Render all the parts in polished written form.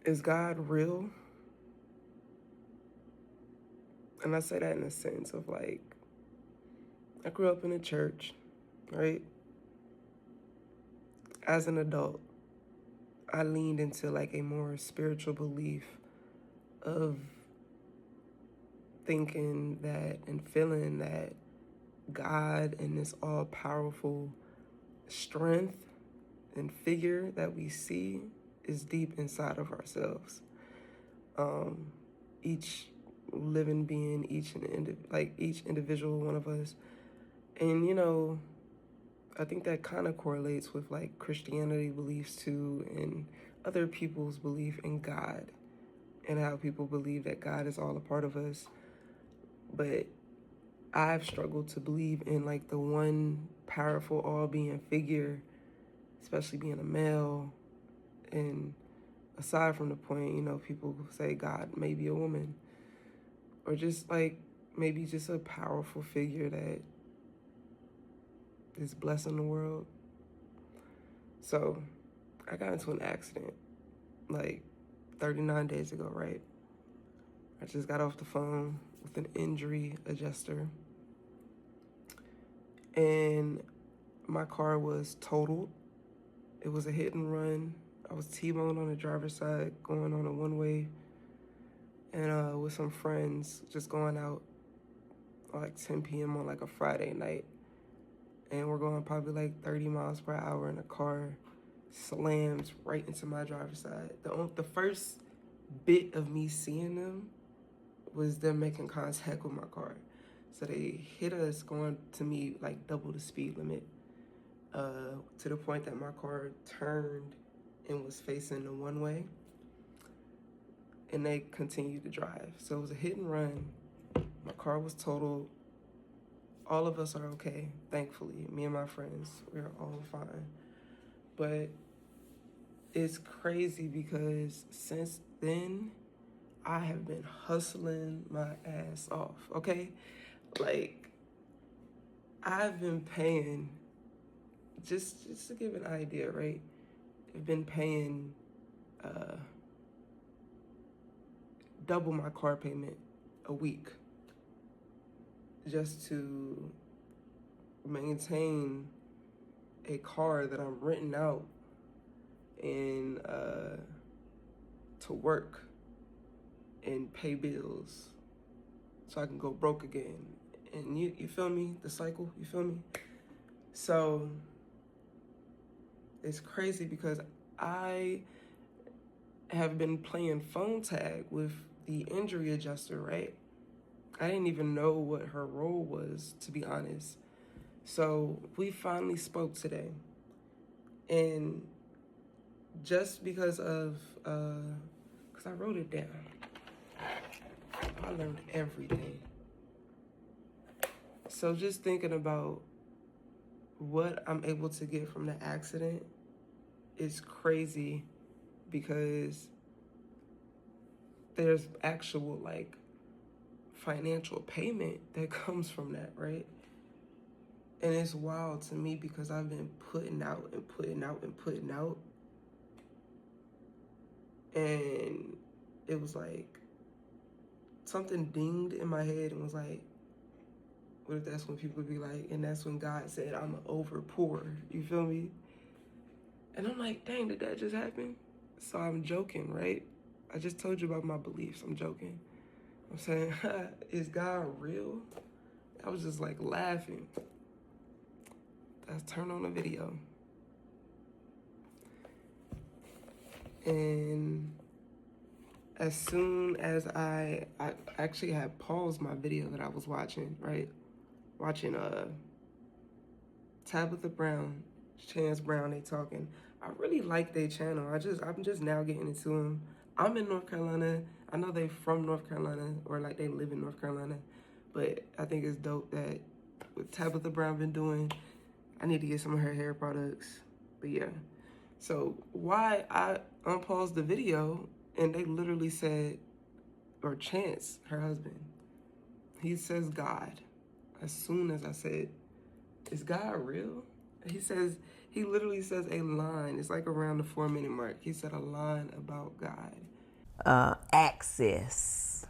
Is God real? And I say that in a sense of like, I grew up in a church, right? As an adult, I leaned into like a more spiritual belief of thinking that and feeling that God and this all powerful strength and figure that we see is deep inside of ourselves. Each living being, each individual one of us. And I think that kind of correlates with like Christianity beliefs too, and other people's belief in God, and how people believe that God is all a part of us. But I've struggled to believe in like the one powerful all being figure, especially being a male. And aside from the point, people say God may be a woman, or just like maybe just a powerful figure that is blessing the world. So I got into an accident like 39 days ago, right? I just got off the phone with an injury adjuster, and my car was totaled. It was a hit and run. I was T-boned on the driver's side going on a one-way, and with some friends just going out like 10 p.m. on like a Friday night. And we're going probably like 30 miles per hour, and a car slams right into my driver's side. The first bit of me seeing them was them making contact with my car. So they hit us going to me like double the speed limit, to the point that my car turned and was facing the one way, and they continued to drive. So it was a hit and run. My car was totaled. All of us are okay, thankfully. Me and my friends, we're all fine. But it's crazy because since then, I have been hustling my ass off, okay? Like, I've been paying, just to give an idea, right? I've been paying uh, double my car payment a week just to maintain a car that I'm renting out and to work and pay bills so I can go broke again. And you feel me? The cycle, you feel me? So it's crazy because I have been playing phone tag with the injury adjuster, right? I didn't even know what her role was, to be honest. So we finally spoke today. And just because because I wrote it down, I learned everything. So just thinking about what I'm able to get from the accident is crazy, because there's actual like financial payment that comes from that, right? And it's wild to me because I've been putting out and putting out and putting out. And it was like something dinged in my head and was like, what if that's when people be like, and that's when God said, I'm over poor. You feel me? And I'm like, dang, did that just happen? So I'm joking, right? I just told you about my beliefs. I'm joking. I'm saying, is God real? I was just like laughing. Let's turn on the video. And as soon as I actually had paused my video that I was watching, right? Watching Tabitha Brown, Chance Brown, they talking. I really like their channel. I'm just now getting into them. I'm in North Carolina. I know they from North Carolina, or like they live in North Carolina, but I think it's dope that what Tabitha Brown been doing. I need to get some of her hair products. But yeah. So why I unpaused the video, and they literally said, or Chance, her husband, he says God. As soon as I said, is God real? He says, He literally says a line. It's like around the 4-minute mark. He said a line about God. Access.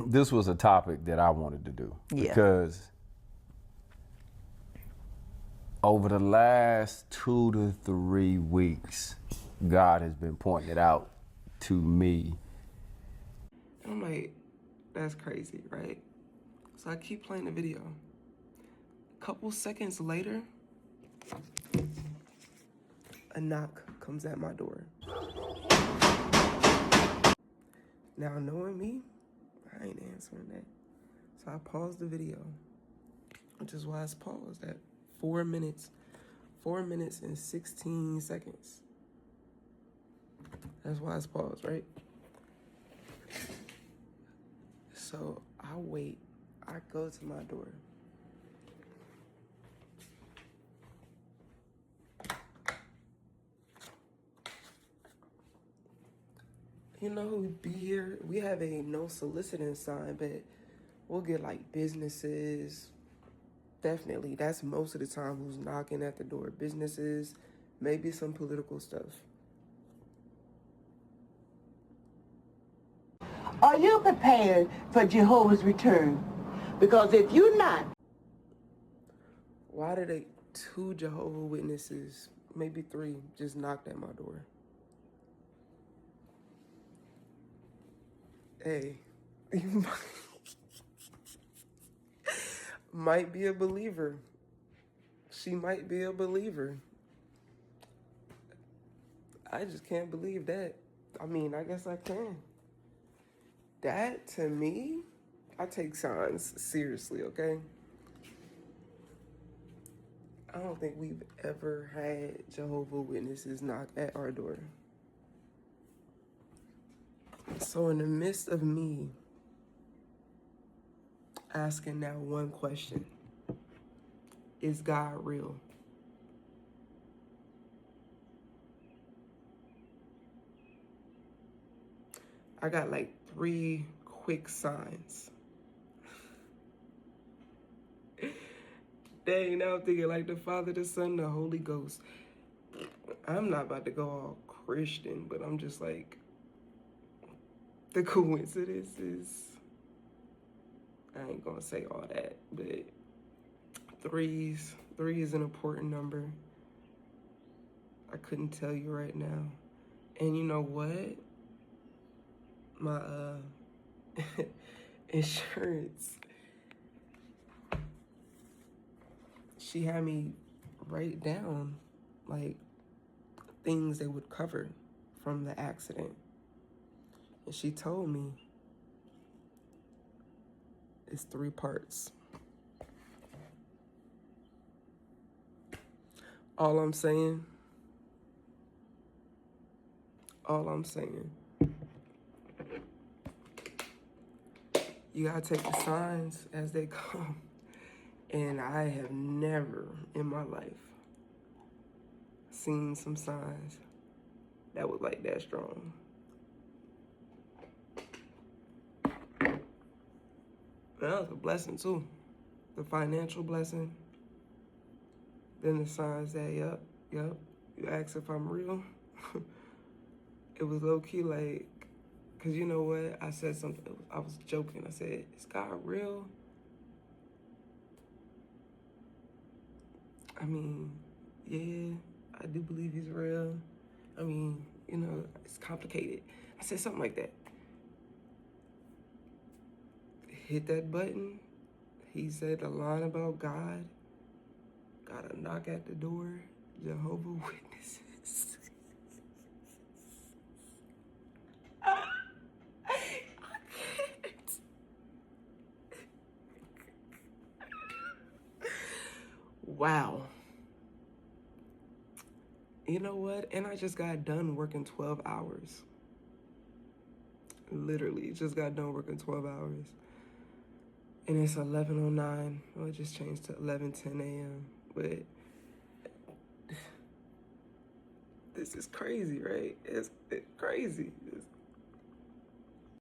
This was a topic that I wanted to do Yeah. because over the last 2 to 3 weeks, God has been pointing it out to me. I'm like, that's crazy, right? So I keep playing the video. A couple seconds later, a knock comes at my door. Now, knowing me, I ain't answering that. So I paused the video, which is why it's paused at 4 minutes. 4 minutes and 16 seconds. That's why it's paused, right? So I wait. I go to my door. You know who would be here? We have a no soliciting sign, but we'll get like businesses. Definitely, that's most of the time who's knocking at the door. Businesses, maybe some political stuff. Are you prepared for Jehovah's return? Because if you're not, Why did 2 Jehovah Witnesses, maybe 3, just knocked at my door? Hey, you might be a believer. She might be a believer. I just can't believe that. I mean, I guess I can. That, to me, I take signs seriously, okay? I don't think we've ever had Jehovah Witnesses knock at our door. So in the midst of me asking that one question, is God real? I got like 3 quick signs. Dang, now I'm thinking like the Father, the Son, the Holy Ghost. I'm not about to go all Christian, but I'm just like, the coincidence is, I ain't gonna say all that, but 3 is an important number. I couldn't tell you right now. And you know what? My insurance, she had me write down like things they would cover from the accident. And she told me it's 3 parts. All I'm saying, you gotta take the signs as they come. And I have never in my life seen some signs that was like that strong. That was a blessing too. The financial blessing. Then the signs that, yep. You ask if I'm real. It was low key like, cause you know what? I said something, I was joking. I said, is God real? I mean, yeah, I do believe he's real. I mean, you know, it's complicated. I said something like that. Hit that button. He said a line about God. Got a knock at the door. Jehovah Witnesses. I can't. Wow. You know what? And I just got done working 12 hours. Literally, just got done working 12 hours. And it's 11:09. Well, it just changed to 11:10 a.m. But this is crazy, right? It's crazy.